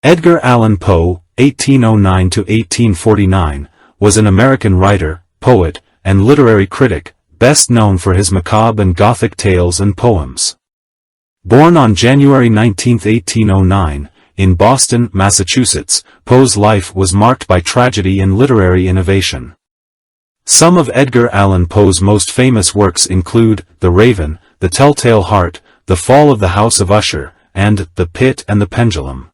Edgar Allan Poe, 1809–1849, was an American writer, poet, and literary critic, best known for his macabre and Gothic tales and poems. Born on January 19, 1809, in Boston, Massachusetts, Poe's life was marked by tragedy and literary innovation. Some of Edgar Allan Poe's most famous works include The Raven, The Telltale Heart, The Fall of the House of Usher, and The Pit and the Pendulum.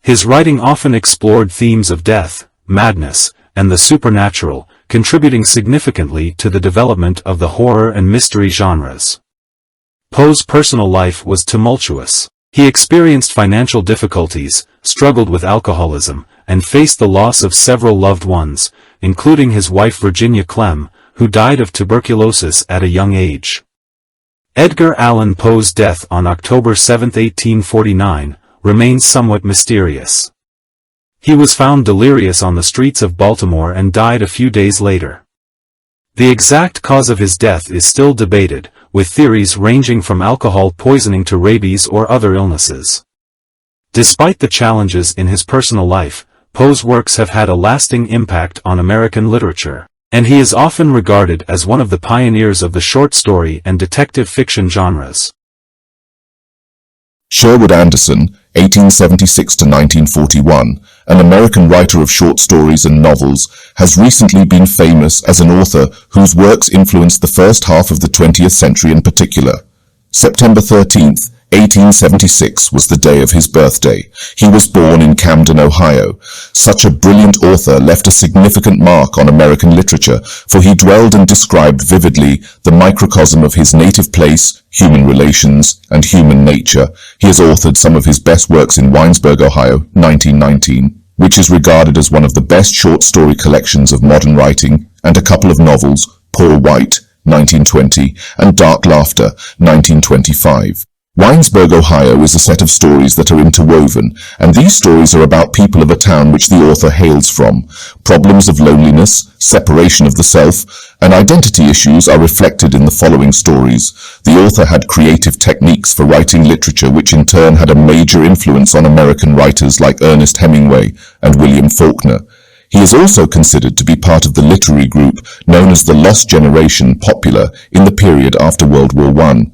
His writing often explored themes of death, madness, and the supernatural, contributing significantly to the development of the horror and mystery genres. Poe's personal life was tumultuous. He experienced financial difficulties, struggled with alcoholism, and faced the loss of several loved ones, including his wife Virginia Clem, who died of tuberculosis at a young age. Edgar Allan Poe's death on October 7, 1849, remains somewhat mysterious. He was found delirious on the streets of Baltimore and died a few days later. The exact cause of his death is still debated, with theories ranging from alcohol poisoning to rabies or other illnesses. Despite the challenges in his personal life, Poe's works have had a lasting impact on American literature, and he is often regarded as one of the pioneers of the short story and detective fiction genres. Sherwood Anderson, 1876–1941, an American writer of short stories and novels, has recently been famous as an author whose works influenced the first half of the 20th century in particular. September 13, 1876 was the day of his birthday. He was born in Camden, Ohio. Such a brilliant author left a significant mark on American literature, for he dwelled and described vividly the microcosm of his native place, human relations, and human nature. He has authored some of his best works in Winesburg, Ohio, 1919, which is regarded as one of the best short story collections of modern writing, and a couple of novels, Poor White, 1920, and Dark Laughter, 1925. Winesburg, Ohio is a set of stories that are interwoven, and these stories are about people of a town which the author hails from. Problems of loneliness, separation of the self, and identity issues are reflected in the following stories. The author had creative techniques for writing literature which in turn had a major influence on American writers like Ernest Hemingway and William Faulkner. He is also considered to be part of the literary group known as the Lost Generation, popular in the period after World War I.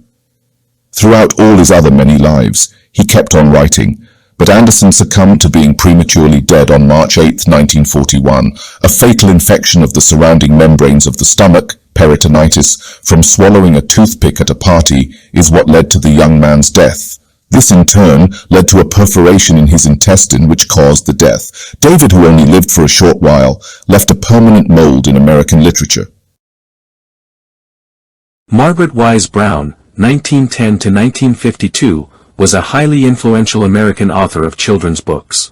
Throughout all his other many lives, he kept on writing, but Anderson succumbed to being prematurely dead on March 8, 1941. A fatal infection of the surrounding membranes of the stomach, peritonitis, from swallowing a toothpick at a party, is what led to the young man's death. This in turn led to a perforation in his intestine which caused the death. David, who only lived for a short while, left a permanent mold in American literature. Margaret Wise Brown, 1910–1952, was a highly influential American author of children's books.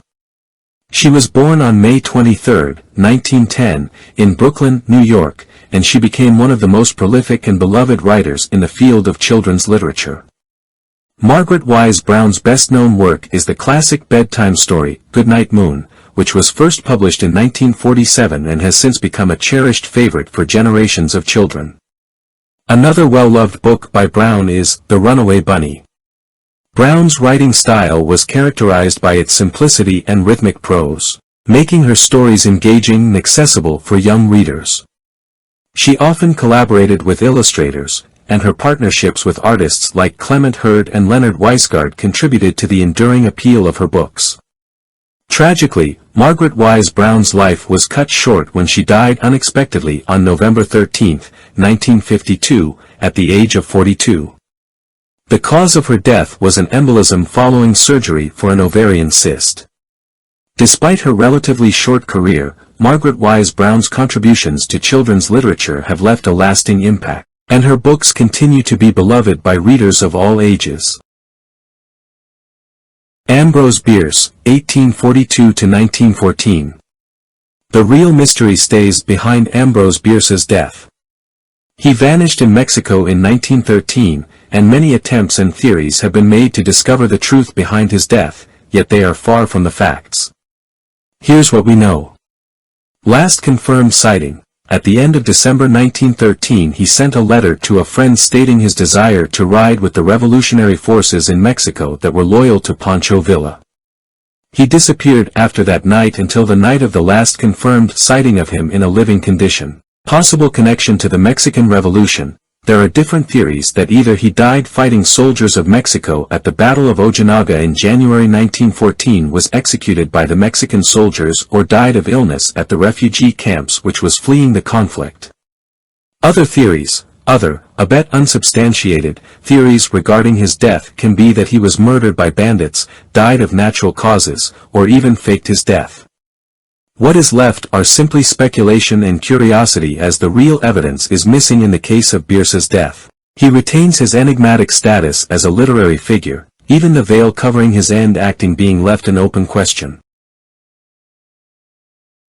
She was born on May 23, 1910, in Brooklyn, New York, and she became one of the most prolific and beloved writers in the field of children's literature. Margaret Wise Brown's best-known work is the classic bedtime story, Goodnight Moon, which was first published in 1947 and has since become a cherished favorite for generations of children. Another well-loved book by Brown is The Runaway Bunny. Brown's writing style was characterized by its simplicity and rhythmic prose, making her stories engaging and accessible for young readers. She often collaborated with illustrators, and her partnerships with artists like Clement Hurd and Leonard Weisgard contributed to the enduring appeal of her books. Tragically, Margaret Wise Brown's life was cut short when she died unexpectedly on November 13, 1952, at the age of 42. The cause of her death was an embolism following surgery for an ovarian cyst. Despite her relatively short career, Margaret Wise Brown's contributions to children's literature have left a lasting impact, and her books continue to be beloved by readers of all ages. Ambrose Bierce, 1842–1914. The real mystery stays behind Ambrose Bierce's death. He vanished in Mexico in 1913, and many attempts and theories have been made to discover the truth behind his death, yet they are far from the facts. Here's what we know. Last confirmed sighting. At the end of December 1913 he sent a letter to a friend stating his desire to ride with the revolutionary forces in Mexico that were loyal to Pancho Villa. He disappeared after that night until the night of the last confirmed sighting of him in a living condition. Possible connection to the Mexican Revolution. There are different theories that either he died fighting soldiers of Mexico at the Battle of Ojinaga in January 1914, was executed by the Mexican soldiers, or died of illness at the refugee camps which was fleeing the conflict. Other theories, a bit unsubstantiated, theories regarding his death can be that he was murdered by bandits, died of natural causes, or even faked his death. What is left are simply speculation and curiosity, as the real evidence is missing in the case of Bierce's death. He retains his enigmatic status as a literary figure, even the veil covering his end acting being left an open question.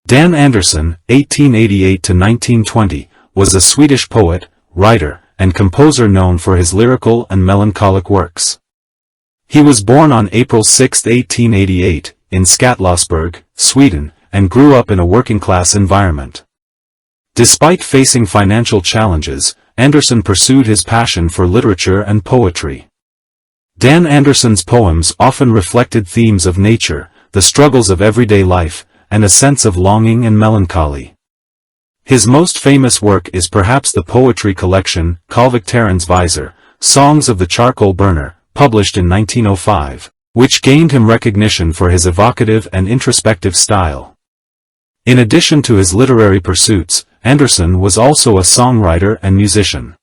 Dan Andersson, 1888–1920, was a Swedish poet, writer, and composer known for his lyrical and melancholic works. He was born on April 6, 1888, in Skattlåsberg, Sweden, and grew up in a working-class environment. Despite facing financial challenges, Andersson pursued his passion for literature and poetry. Dan Andersson's poems often reflected themes of nature, the struggles of everyday life, and a sense of longing and melancholy. His most famous work is perhaps the poetry collection, Kalvikterens Visor, Songs of the Charcoal Burner, published in 1905, which gained him recognition for his evocative and introspective style. In addition to his literary pursuits, Andersson was also a songwriter and musician.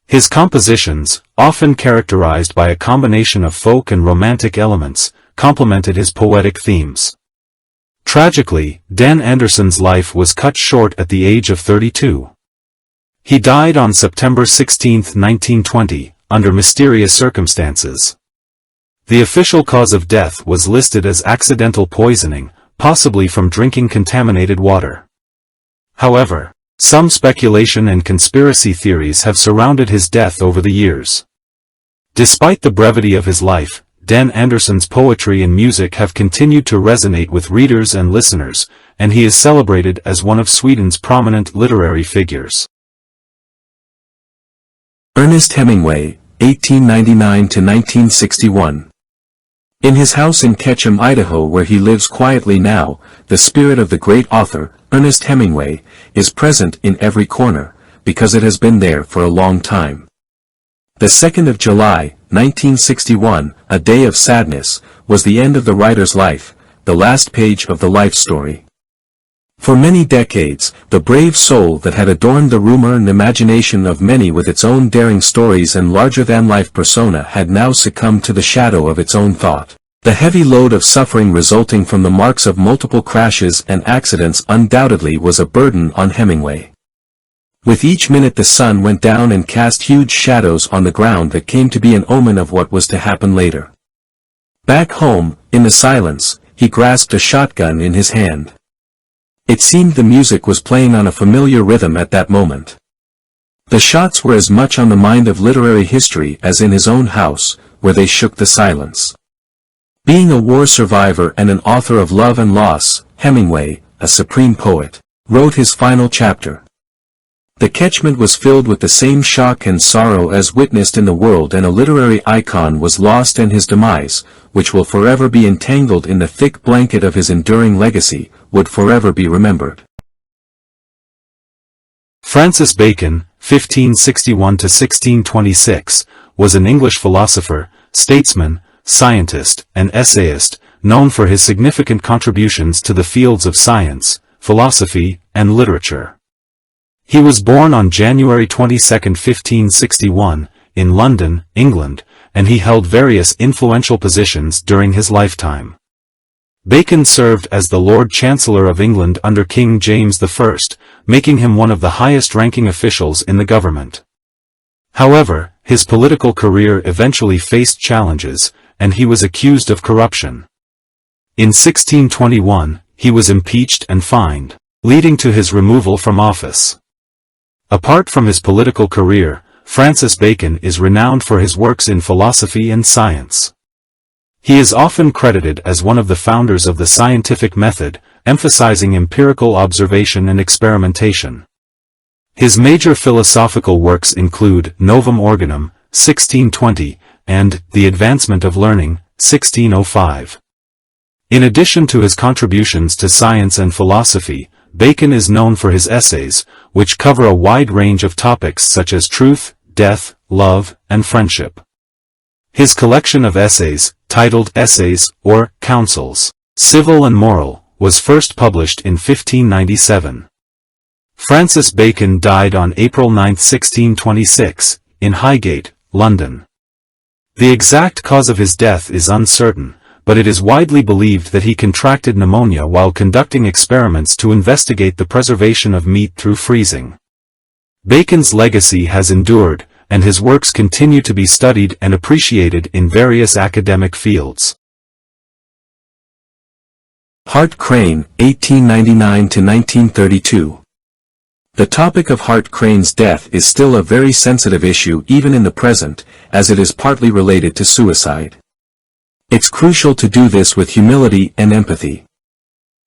His compositions, often characterized by a combination of folk and romantic elements, complemented his poetic themes. Tragically, Dan Andersson's life was cut short at the age of 32. He died on September 16, 1920, under mysterious circumstances. The official cause of death was listed as accidental poisoning, possibly from drinking contaminated water. However, some speculation and conspiracy theories have surrounded his death over the years. Despite the brevity of his life, Dan Andersson's poetry and music have continued to resonate with readers and listeners, and he is celebrated as one of Sweden's prominent literary figures. Ernest Hemingway, 1899–1961. In his house in Ketchum, Idaho, where he lives quietly now, the spirit of the great author, Ernest Hemingway, is present in every corner, because it has been there for a long time. The 2nd of July, 1961, a day of sadness, was the end of the writer's life, the last page of the life story. For many decades, the brave soul that had adorned the rumor and imagination of many with its own daring stories and larger-than-life persona had now succumbed to the shadow of its own thought. The heavy load of suffering resulting from the marks of multiple crashes and accidents undoubtedly was a burden on Hemingway. With each minute the sun went down and cast huge shadows on the ground that came to be an omen of what was to happen later. Back home, in the silence, he grasped a shotgun in his hand. It seemed the music was playing on a familiar rhythm at that moment. The shots were as much on the mind of literary history as in his own house, where they shook the silence. Being a war survivor and an author of love and loss, Hemingway, a supreme poet, wrote his final chapter. The catchment was filled with the same shock and sorrow as witnessed in the world, and a literary icon was lost, and his demise, which will forever be entangled in the thick blanket of his enduring legacy, would forever be remembered. Francis Bacon, 1561–1626, was an English philosopher, statesman, scientist, and essayist, known for his significant contributions to the fields of science, philosophy, and literature. He was born on January 22, 1561, in London, England, and he held various influential positions during his lifetime. Bacon served as the Lord Chancellor of England under King James I, making him one of the highest-ranking officials in the government. However, his political career eventually faced challenges, and he was accused of corruption. In 1621, he was impeached and fined, leading to his removal from office. Apart from his political career, Francis Bacon is renowned for his works in philosophy and science. He is often credited as one of the founders of the scientific method, emphasizing empirical observation and experimentation. His major philosophical works include Novum Organum, 1620, and The Advancement of Learning, 1605. In addition to his contributions to science and philosophy, Bacon is known for his essays, which cover a wide range of topics such as truth, death, love, and friendship. His collection of essays, titled Essays, or Counsels, Civil and Moral, was first published in 1597. Francis Bacon died on April 9, 1626, in Highgate, London. The exact cause of his death is uncertain, but it is widely believed that he contracted pneumonia while conducting experiments to investigate the preservation of meat through freezing. Bacon's legacy has endured, and his works continue to be studied and appreciated in various academic fields. Hart Crane, 1899–1932. The topic of Hart Crane's death is still a very sensitive issue even in the present, as it is partly related to suicide. It's crucial to do this with humility and empathy.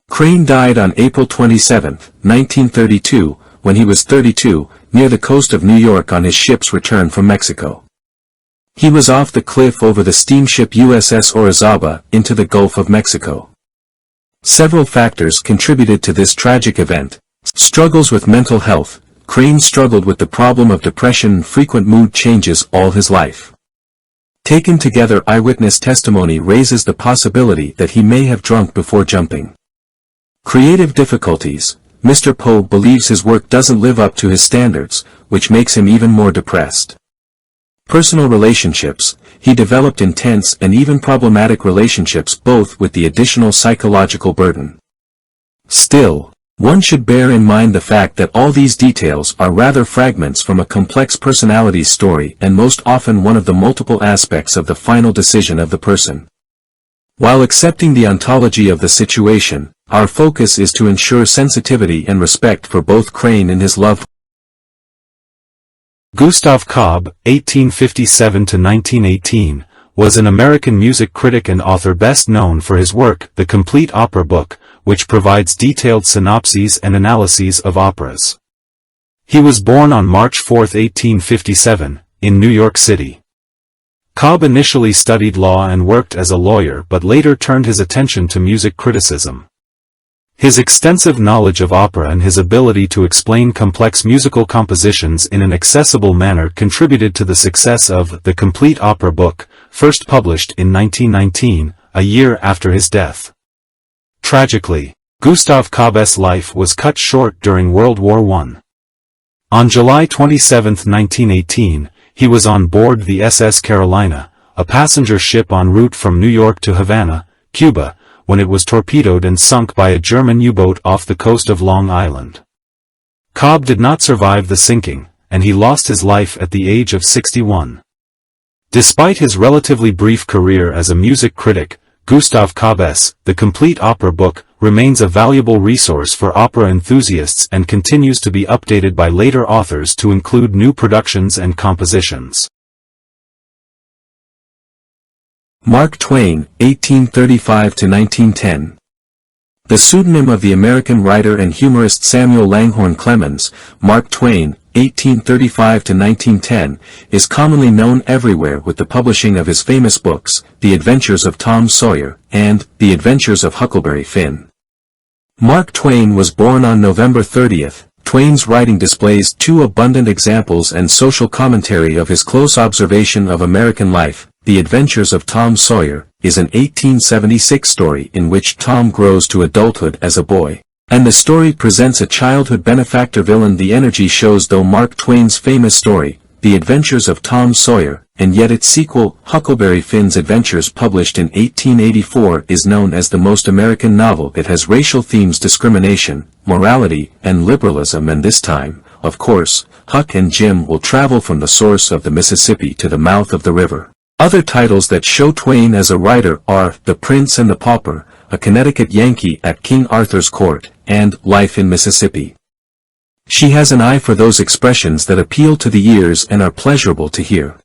Crane died on April 27, 1932, when he was 32, near the coast of New York on his ship's return from Mexico. He was off the cliff over the steamship USS Orizaba into the Gulf of Mexico. Several factors contributed to this tragic event. Struggles with mental health. Crane struggled with the problem of depression and frequent mood changes all his life. Taken together, eyewitness testimony raises the possibility that he may have drunk before jumping. Creative difficulties. Mr. Poe believes his work doesn't live up to his standards, which makes him even more depressed. Personal relationships. He developed intense and even problematic relationships, both with the additional psychological burden. Still, one should bear in mind the fact that all these details are rather fragments from a complex personality story and most often one of the multiple aspects of the final decision of the person. While accepting the ontology of the situation, our focus is to ensure sensitivity and respect for both Crane and his loved. Gustav Cobb, 1857–1918, was an American music critic and author best known for his work, The Complete Opera Book, which provides detailed synopses and analyses of operas. He was born on March 4, 1857, in New York City. Cobb initially studied law and worked as a lawyer but later turned his attention to music criticism. His extensive knowledge of opera and his ability to explain complex musical compositions in an accessible manner contributed to the success of The Complete Opera Book, first published in 1919, a year after his death. Tragically, Gustav Cobb's life was cut short during World War I. On July 27, 1918, he was on board the SS Carolina, a passenger ship en route from New York to Havana, Cuba, when it was torpedoed and sunk by a German U-boat off the coast of Long Island. Cobb did not survive the sinking, and he lost his life at the age of 61. Despite his relatively brief career as a music critic, Gustav Cobb's The Complete Opera Book remains a valuable resource for opera enthusiasts and continues to be updated by later authors to include new productions and compositions. Mark Twain, 1835–1910. The pseudonym of the American writer and humorist Samuel Langhorne Clemens, Mark Twain, 1835–1910, is commonly known everywhere with the publishing of his famous books, The Adventures of Tom Sawyer, and The Adventures of Huckleberry Finn. Mark Twain was born on November 30th. Twain's writing displays two abundant examples and social commentary of his close observation of American life. The Adventures of Tom Sawyer is an 1876 story in which Tom grows to adulthood as a boy, and the story presents a childhood benefactor villain. The energy shows though Mark Twain's famous story, The Adventures of Tom Sawyer, and yet its sequel, Huckleberry Finn's Adventures, published in 1884, is known as the most American novel. It has racial themes, discrimination, morality, and liberalism, and this time, of course, Huck and Jim will travel from the source of the Mississippi to the mouth of the river. Other titles that show Twain as a writer are The Prince and the Pauper, A Connecticut Yankee at King Arthur's Court, and Life in Mississippi. She has an eye for those expressions that appeal to the ears and are pleasurable to hear.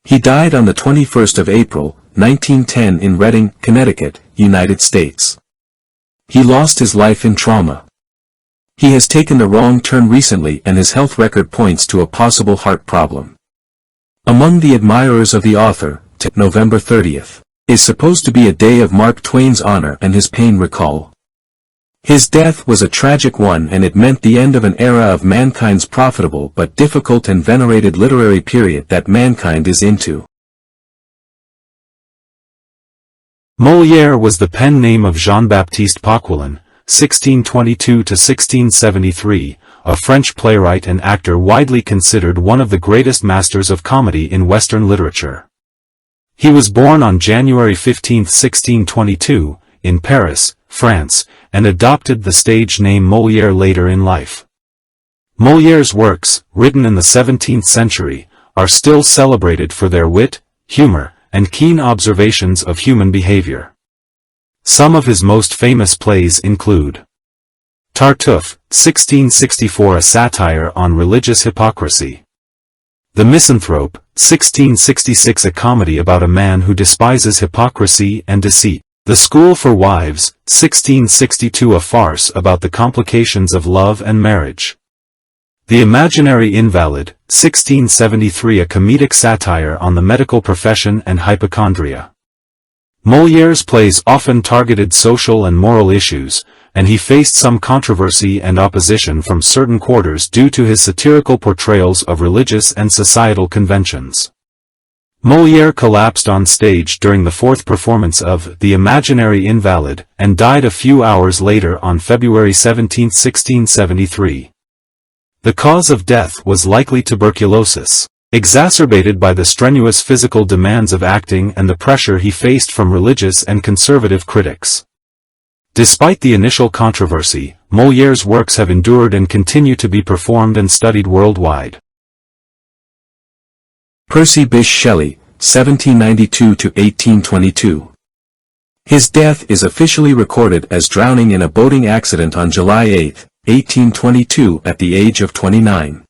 He died on the 21st of April, 1910 in Reading, Connecticut, United States. He lost his life in trauma. He has taken the wrong turn recently and his health record points to a possible heart problem. Among the admirers of the author, November 30th. is supposed to be a day of Mark Twain's honor and his pain recall. His death was a tragic one, and it meant the end of an era of mankind's profitable but difficult and venerated literary period that mankind is into. Molière was the pen name of Jean-Baptiste Poquelin, 1622–1673, a French playwright and actor widely considered one of the greatest masters of comedy in Western literature. He was born on January 15, 1622, in Paris, France, and adopted the stage name Molière later in life. Molière's works, written in the 17th century, are still celebrated for their wit, humor, and keen observations of human behavior. Some of his most famous plays include Tartuffe, 1664, a satire on religious hypocrisy; The Misanthrope, 1666, a comedy about a man who despises hypocrisy and deceit; The School for Wives, 1662, a farce about the complications of love and marriage; The Imaginary Invalid, 1673, a comedic satire on the medical profession and hypochondria. Molière's plays often targeted social and moral issues, and he faced some controversy and opposition from certain quarters due to his satirical portrayals of religious and societal conventions. Molière collapsed on stage during the fourth performance of The Imaginary Invalid, and died a few hours later on February 17, 1673. The cause of death was likely tuberculosis, exacerbated by the strenuous physical demands of acting and the pressure he faced from religious and conservative critics. Despite the initial controversy, Molière's works have endured and continue to be performed and studied worldwide. Percy Bysshe Shelley, 1792–1822. His death is officially recorded as drowning in a boating accident on July 8, 1822, at the age of 29.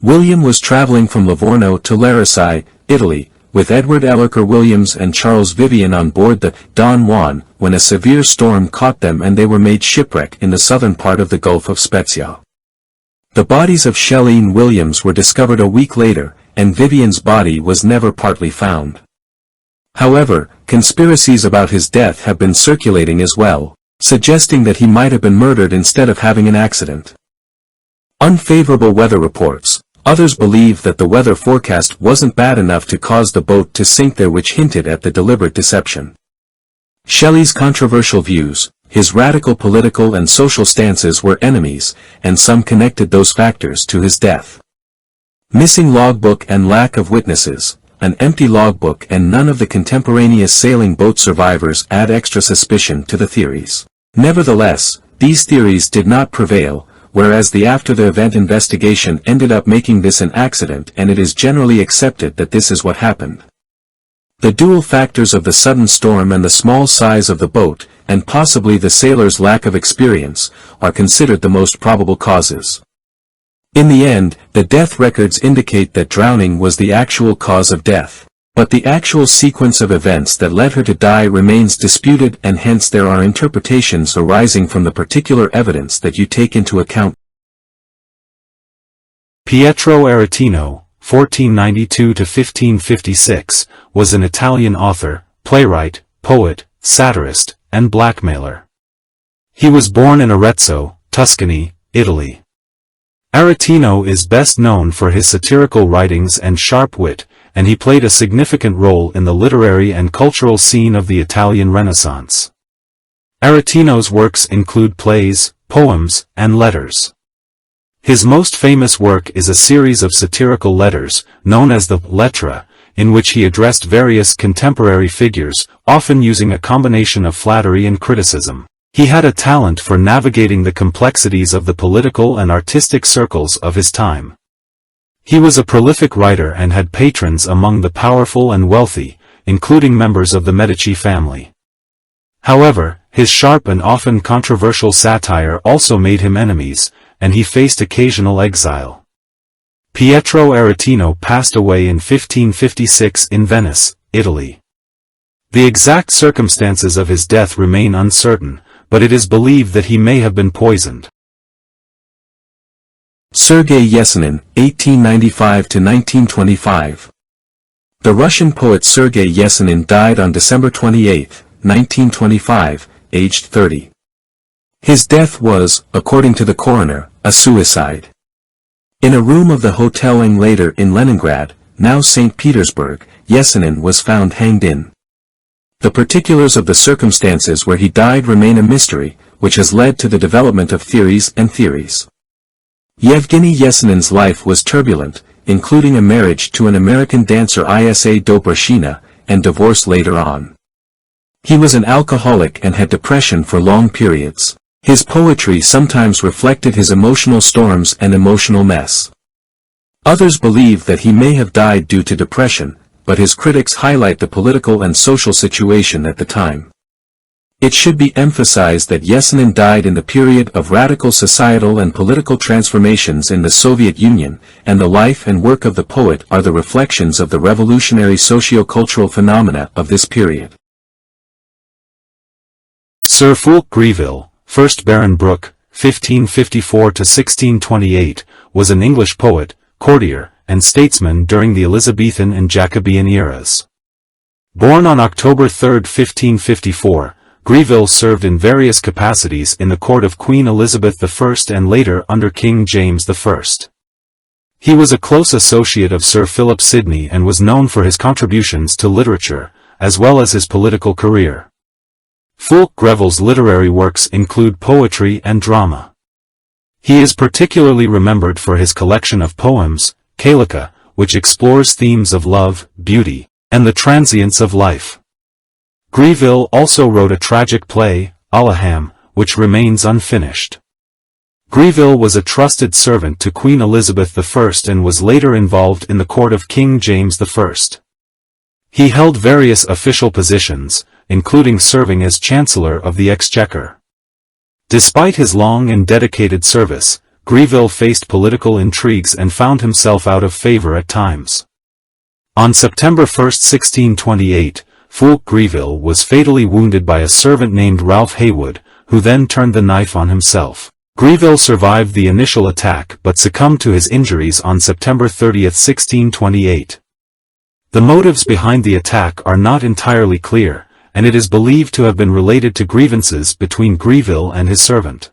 William was traveling from Livorno to Larissai, Italy, with Edward Ellerker Williams and Charles Vivian on board the Don Juan, when a severe storm caught them and they were made shipwreck in the southern part of the Gulf of Spezia. The bodies of Shelley and Williams were discovered a week later, and Vivian's body was never partly found. However, conspiracies about his death have been circulating as well, suggesting that he might have been murdered instead of having an accident. Unfavorable weather reports. Others believe that the weather forecast wasn't bad enough to cause the boat to sink there, which hinted at the deliberate deception. Shelley's controversial views, his radical political and social stances were enemies, and some connected those factors to his death. Missing logbook and lack of witnesses, an empty logbook and none of the contemporaneous sailing boat survivors add extra suspicion to the theories. Nevertheless, these theories did not prevail, whereas the after-the-event investigation ended up making this an accident, and it is generally accepted that this is what happened. The dual factors of the sudden storm and the small size of the boat, and possibly the sailor's lack of experience, are considered the most probable causes. In the end, the death records indicate that drowning was the actual cause of death, but the actual sequence of events that led her to die remains disputed, and hence there are interpretations arising from the particular evidence that you take into account. Pietro Aretino, 1492–1556, was an Italian author, playwright, poet, satirist, and blackmailer. He was born in Arezzo, Tuscany, Italy. Aretino is best known for his satirical writings and sharp wit, and he played a significant role in the literary and cultural scene of the Italian Renaissance. Aretino's works include plays, poems, and letters. His most famous work is a series of satirical letters, known as the Lettre, in which he addressed various contemporary figures, often using a combination of flattery and criticism. He had a talent for navigating the complexities of the political and artistic circles of his time. He was a prolific writer and had patrons among the powerful and wealthy, including members of the Medici family. However, his sharp and often controversial satire also made him enemies, and he faced occasional exile. Pietro Aretino passed away in 1556 in Venice, Italy. The exact circumstances of his death remain uncertain, but it is believed that he may have been poisoned. Sergei Yesenin, 1895–1925. The Russian poet Sergei Yesenin died on December 28, 1925, aged 30. His death was, according to the coroner, a suicide. In a room of the Hotel Englater in Leningrad, now St. Petersburg, Yesenin was found hanged in. The particulars of the circumstances where he died remain a mystery, which has led to the development of theories and theories. Yevgeny Yesenin's life was turbulent, including a marriage to an American dancer Isa Dobrashina, and divorce later on. He was an alcoholic and had depression for long periods. His poetry sometimes reflected his emotional storms and emotional mess. Others believe that he may have died due to depression, but his critics highlight the political and social situation at the time. It should be emphasized that Yesenin died in the period of radical societal and political transformations in the Soviet Union, and the life and work of the poet are the reflections of the revolutionary socio-cultural phenomena of this period. Sir Fulk Greville, 1st Baron Brooke, 1554–1628, was an English poet, courtier, and statesman during the Elizabethan and Jacobean eras. Born on October 3, 1554, Greville served in various capacities in the court of Queen Elizabeth I and later under King James I. He was a close associate of Sir Philip Sidney and was known for his contributions to literature, as well as his political career. Fulk Greville's literary works include poetry and drama. He is particularly remembered for his collection of poems, Calica, which explores themes of love, beauty, and the transience of life. Greville also wrote a tragic play, Allaham, which remains unfinished. Greville was a trusted servant to Queen Elizabeth I and was later involved in the court of King James I. He held various official positions, including serving as Chancellor of the Exchequer. Despite his long and dedicated service, Greville faced political intrigues and found himself out of favor at times. On September 1, 1628, Fulk Greville was fatally wounded by a servant named Ralph Heywood, who then turned the knife on himself. Greville survived the initial attack but succumbed to his injuries on September 30, 1628. The motives behind the attack are not entirely clear, and it is believed to have been related to grievances between Greville and his servant.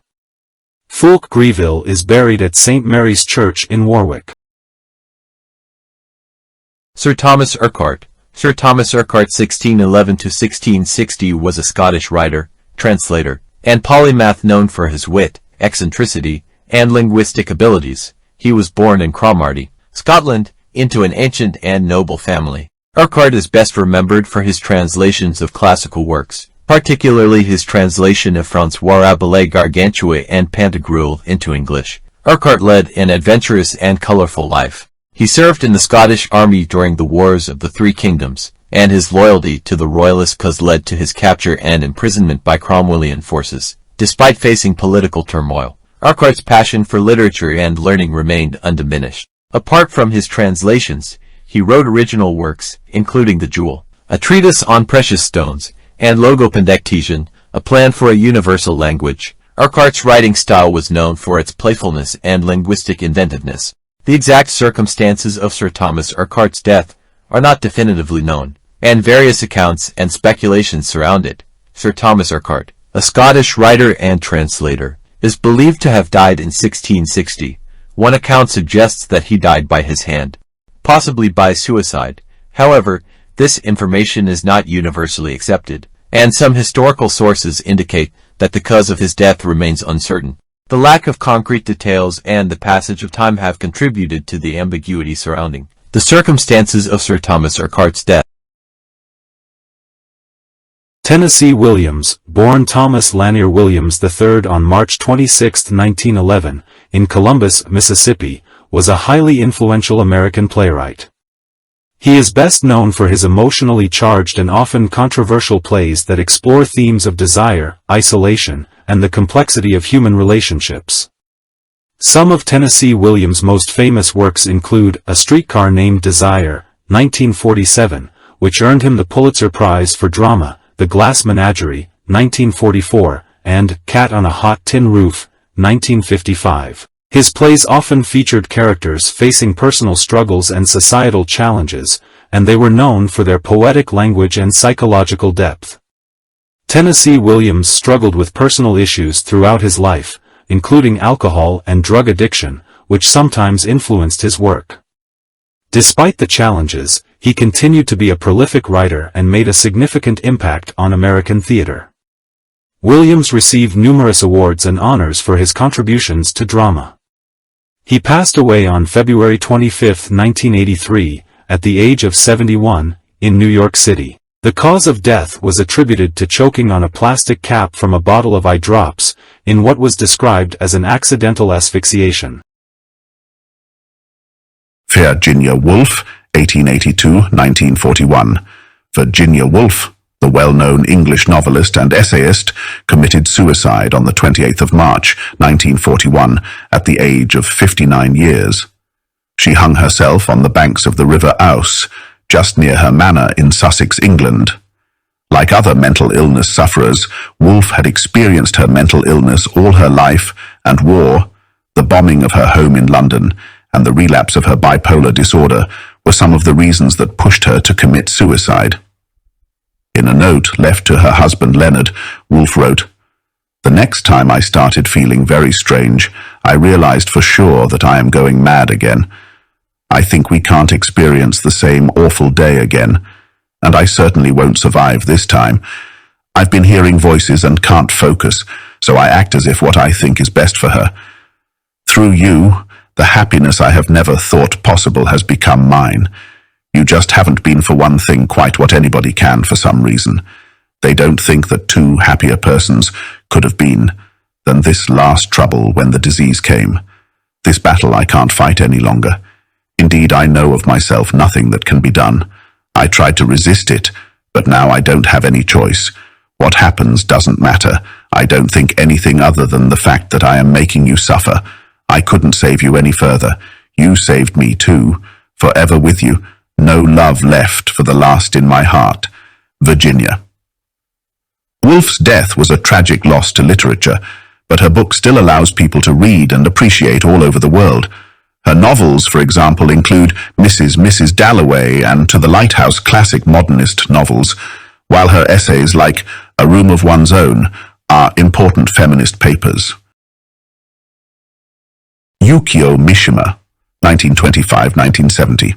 Fulk Greville is buried at St. Mary's Church in Warwick. Sir Thomas Urquhart. Sir Thomas Urquhart (1611–1660) was a Scottish writer, translator, and polymath known for his wit, eccentricity, and linguistic abilities. He was born in Cromarty, Scotland, into an ancient and noble family. Urquhart is best remembered for his translations of classical works, particularly his translation of François Rabelais' Gargantua and Pantagruel into English. Urquhart led an adventurous and colorful life. He served in the Scottish army during the Wars of the Three Kingdoms, and his loyalty to the Royalist cause led to his capture and imprisonment by Cromwellian forces. Despite facing political turmoil, Urquhart's passion for literature and learning remained undiminished. Apart from his translations, he wrote original works, including The Jewel, a treatise on precious stones, and Logopendectation, a plan for a universal language. Urquhart's writing style was known for its playfulness and linguistic inventiveness. The exact circumstances of Sir Thomas Urquhart's death are not definitively known, and various accounts and speculations surround it. Sir Thomas Urquhart, a Scottish writer and translator, is believed to have died in 1660. One account suggests that he died by his hand, possibly by suicide. However, this information is not universally accepted, and some historical sources indicate that the cause of his death remains uncertain. The lack of concrete details and the passage of time have contributed to the ambiguity surrounding the circumstances of Sir Thomas Urquhart's death. Tennessee Williams, born Thomas Lanier Williams III on March 26, 1911, in Columbus, Mississippi, was a highly influential American playwright. He is best known for his emotionally charged and often controversial plays that explore themes of desire, isolation, and the complexity of human relationships. Some of Tennessee Williams' most famous works include A Streetcar Named Desire, 1947, which earned him the Pulitzer Prize for Drama, The Glass Menagerie, 1944, and Cat on a Hot Tin Roof, 1955. His plays often featured characters facing personal struggles and societal challenges, and they were known for their poetic language and psychological depth. Tennessee Williams struggled with personal issues throughout his life, including alcohol and drug addiction, which sometimes influenced his work. Despite the challenges, he continued to be a prolific writer and made a significant impact on American theater. Williams received numerous awards and honors for his contributions to drama. He passed away on February 25, 1983, at the age of 71, in New York City. The cause of death was attributed to choking on a plastic cap from a bottle of eye drops, in what was described as an accidental asphyxiation. Virginia Woolf, 1882-1941. Virginia Woolf, the well-known English novelist and essayist, committed suicide on the 28th of March, 1941, at the age of 59 years. She hung herself on the banks of the River Ouse, just near her manor in Sussex, England. Like other mental illness sufferers, Woolf had experienced her mental illness all her life, and war, the bombing of her home in London, and the relapse of her bipolar disorder were some of the reasons that pushed her to commit suicide. In a note left to her husband Leonard, Woolf wrote, "The next time I started feeling very strange, I realized for sure that I am going mad again. I think we can't experience the same awful day again, and I certainly won't survive this time. I've been hearing voices and can't focus, so I act as if what I think is best for her. Through you, the happiness I have never thought possible has become mine. You just haven't been for one thing quite what anybody can for some reason. They don't think that two happier persons could have been than this last trouble when the disease came. This battle I can't fight any longer. Indeed, I know of myself nothing that can be done. I tried to resist it, but now I don't have any choice. What happens doesn't matter. I don't think anything other than the fact that I am making you suffer. I couldn't save you any further. You saved me too. Forever with you. No love left for the last in my heart. Virginia." Woolf's death was a tragic loss to literature, but her book still allows people to read and appreciate all over the world. Her novels, for example, include Mrs. Dalloway and To the Lighthouse classic modernist novels, while her essays like A Room of One's Own are important feminist papers. Yukio Mishima, 1925-1970.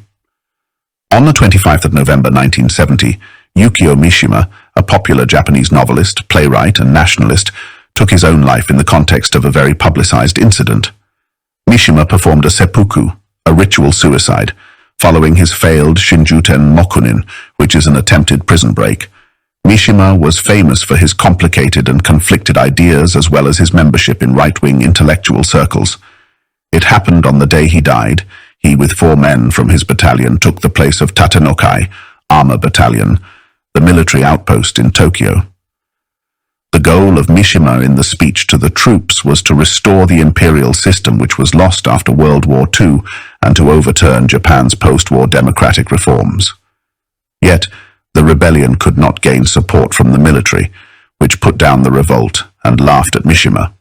On the 25th of November 1970, Yukio Mishima, a popular Japanese novelist, playwright, and nationalist, took his own life in the context of a very publicized incident. Mishima performed a seppuku, a ritual suicide, following his failed Shinjuten Mokunin, which is an attempted prison break. Mishima was famous for his complicated and conflicted ideas as well as his membership in right-wing intellectual circles. It happened on the day he died. He, with 4 men from his battalion, took the place of Tatenokai, Armor Battalion, the military outpost in Tokyo. The goal of Mishima in the speech to the troops was to restore the imperial system which was lost after World War II and to overturn Japan's post-war democratic reforms. Yet, the rebellion could not gain support from the military, which put down the revolt and laughed at Mishima.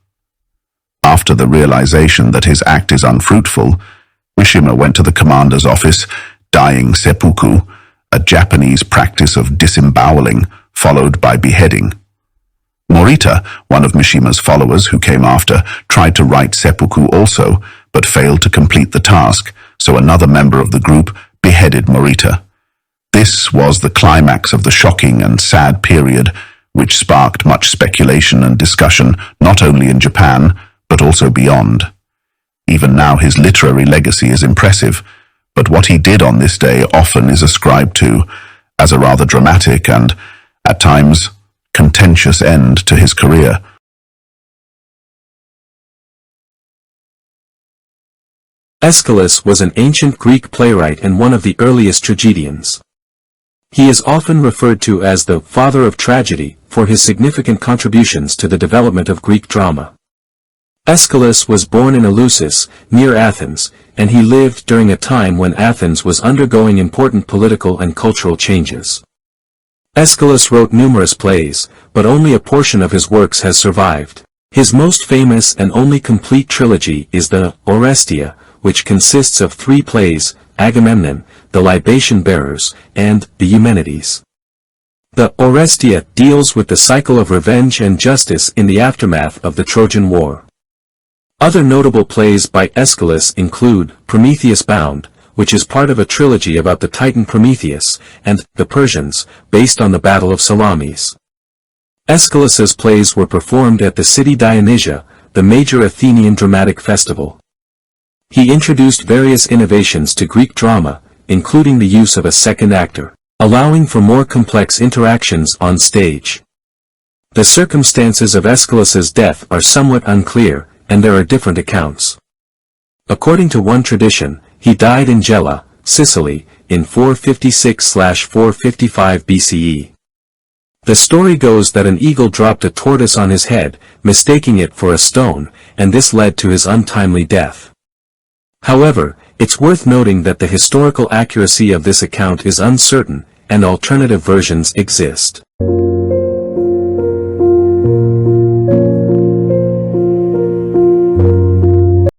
After the realization that his act is unfruitful, Mishima went to the commander's office, dying seppuku, a Japanese practice of disemboweling, followed by beheading. Morita, one of Mishima's followers who came after, tried to write seppuku also, but failed to complete the task, so another member of the group beheaded Morita. This was the climax of the shocking and sad period, which sparked much speculation and discussion not only in Japan, but also beyond. Even now his literary legacy is impressive, but what he did on this day often is ascribed to as a rather dramatic and, at times, contentious end to his career. Aeschylus was an ancient Greek playwright and one of the earliest tragedians. He is often referred to as the father of tragedy for his significant contributions to the development of Greek drama. Aeschylus was born in Eleusis, near Athens, and he lived during a time when Athens was undergoing important political and cultural changes. Aeschylus wrote numerous plays, but only a portion of his works has survived. His most famous and only complete trilogy is the Orestia, which consists of 3 plays, Agamemnon, the libation bearers, and the Eumenides. The Orestia deals with the cycle of revenge and justice in the aftermath of the Trojan War. Other notable plays by Aeschylus include Prometheus Bound, which is part of a trilogy about the Titan Prometheus, and The Persians, based on the Battle of Salamis. Aeschylus's plays were performed at the city Dionysia, the major Athenian dramatic festival. He introduced various innovations to Greek drama, including the use of a second actor, allowing for more complex interactions on stage. The circumstances of Aeschylus's death are somewhat unclear, and there are different accounts. According to one tradition, he died in Gela, Sicily, in 456/455 BCE. The story goes that an eagle dropped a tortoise on his head, mistaking it for a stone, and this led to his untimely death. However, it's worth noting that the historical accuracy of this account is uncertain, and alternative versions exist.